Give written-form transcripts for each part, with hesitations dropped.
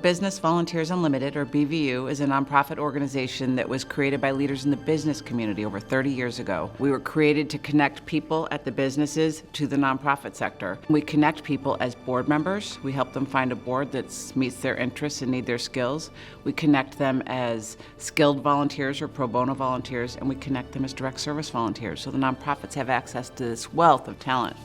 Business Volunteers Unlimited, or BVU, is a nonprofit organization that was created by leaders in the business community over 30 years ago. We were created to connect people at the businesses to the nonprofit sector. We connect people as board members. We help them find a board that meets their interests and need their skills. We connect them as skilled volunteers or pro bono volunteers, and we connect them as direct service volunteers. So the nonprofits have access to this wealth of talent.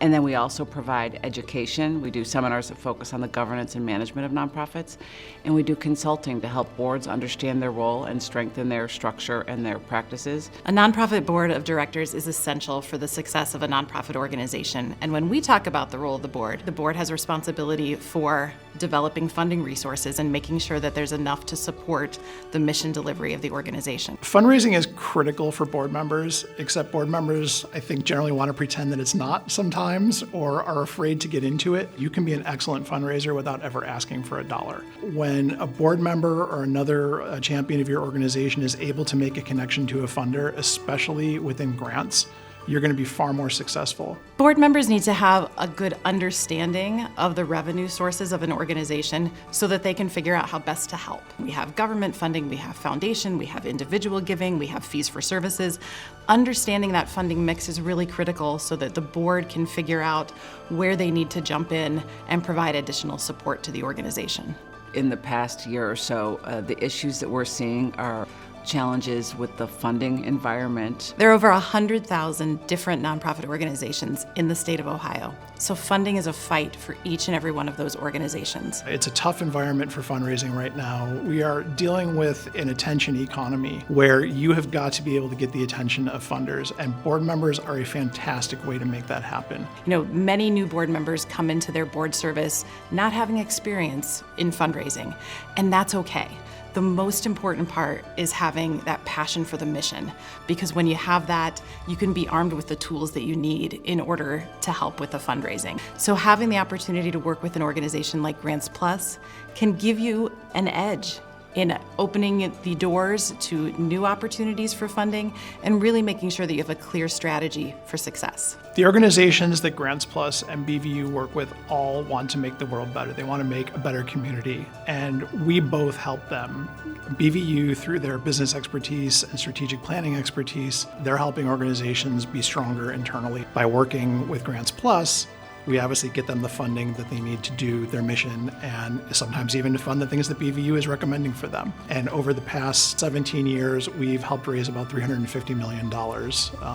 And then we also provide education. We do seminars that focus on the governance and management of nonprofits. And we do consulting to help boards understand their role and strengthen their structure and their practices. A nonprofit board of directors is essential for the success of a nonprofit organization. And when we talk about the role of the board has responsibility for developing funding resources and making sure that there's enough to support the mission delivery of the organization. Fundraising is critical for board members, except board members, I think, generally want to pretend that it's not sometimes, or are afraid to get into it. You can be an excellent fundraiser without ever asking for a dollar. When a board member or another champion of your organization is able to make a connection to a funder, especially within grants, you're going to be far more successful. Board members need to have a good understanding of the revenue sources of an organization so that they can figure out how best to help. We have government funding, we have foundation, we have individual giving, we have fees for services. Understanding that funding mix is really critical so that the board can figure out where they need to jump in and provide additional support to the organization. In the past year or so, the issues that we're seeing are challenges with the funding environment. There are over 100,000 different nonprofit organizations in the state of Ohio. So funding is a fight for each and every one of those organizations. It's a tough environment for fundraising right now. We are dealing with an attention economy where you have got to be able to get the attention of funders, and board members are a fantastic way to make that happen. You know, many new board members come into their board service not having experience in fundraising, and that's okay. The most important part is having that passion for the mission, because when you have that, you can be armed with the tools that you need in order to help with the fundraising. So having the opportunity to work with an organization like Grants Plus can give you an edge in opening the doors to new opportunities for funding and really making sure that you have a clear strategy for success. The organizations that Grants Plus and BVU work with all want to make the world better. They want to make a better community, and we both help them. BVU, through their business expertise and strategic planning expertise, they're helping organizations be stronger internally. By working with Grants Plus, we obviously get them the funding that they need to do their mission, and sometimes even to fund the things that BVU is recommending for them. And over the past 17 years, we've helped raise about $350 million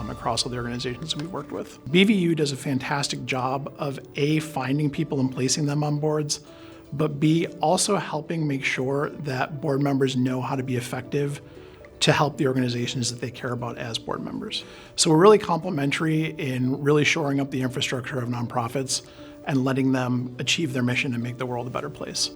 across all the organizations we've worked with. BVU does a fantastic job of A, finding people and placing them on boards, but B, also helping make sure that board members know how to be effective to help the organizations that they care about as board members. So we're really complementary in really shoring up the infrastructure of nonprofits and letting them achieve their mission and make the world a better place.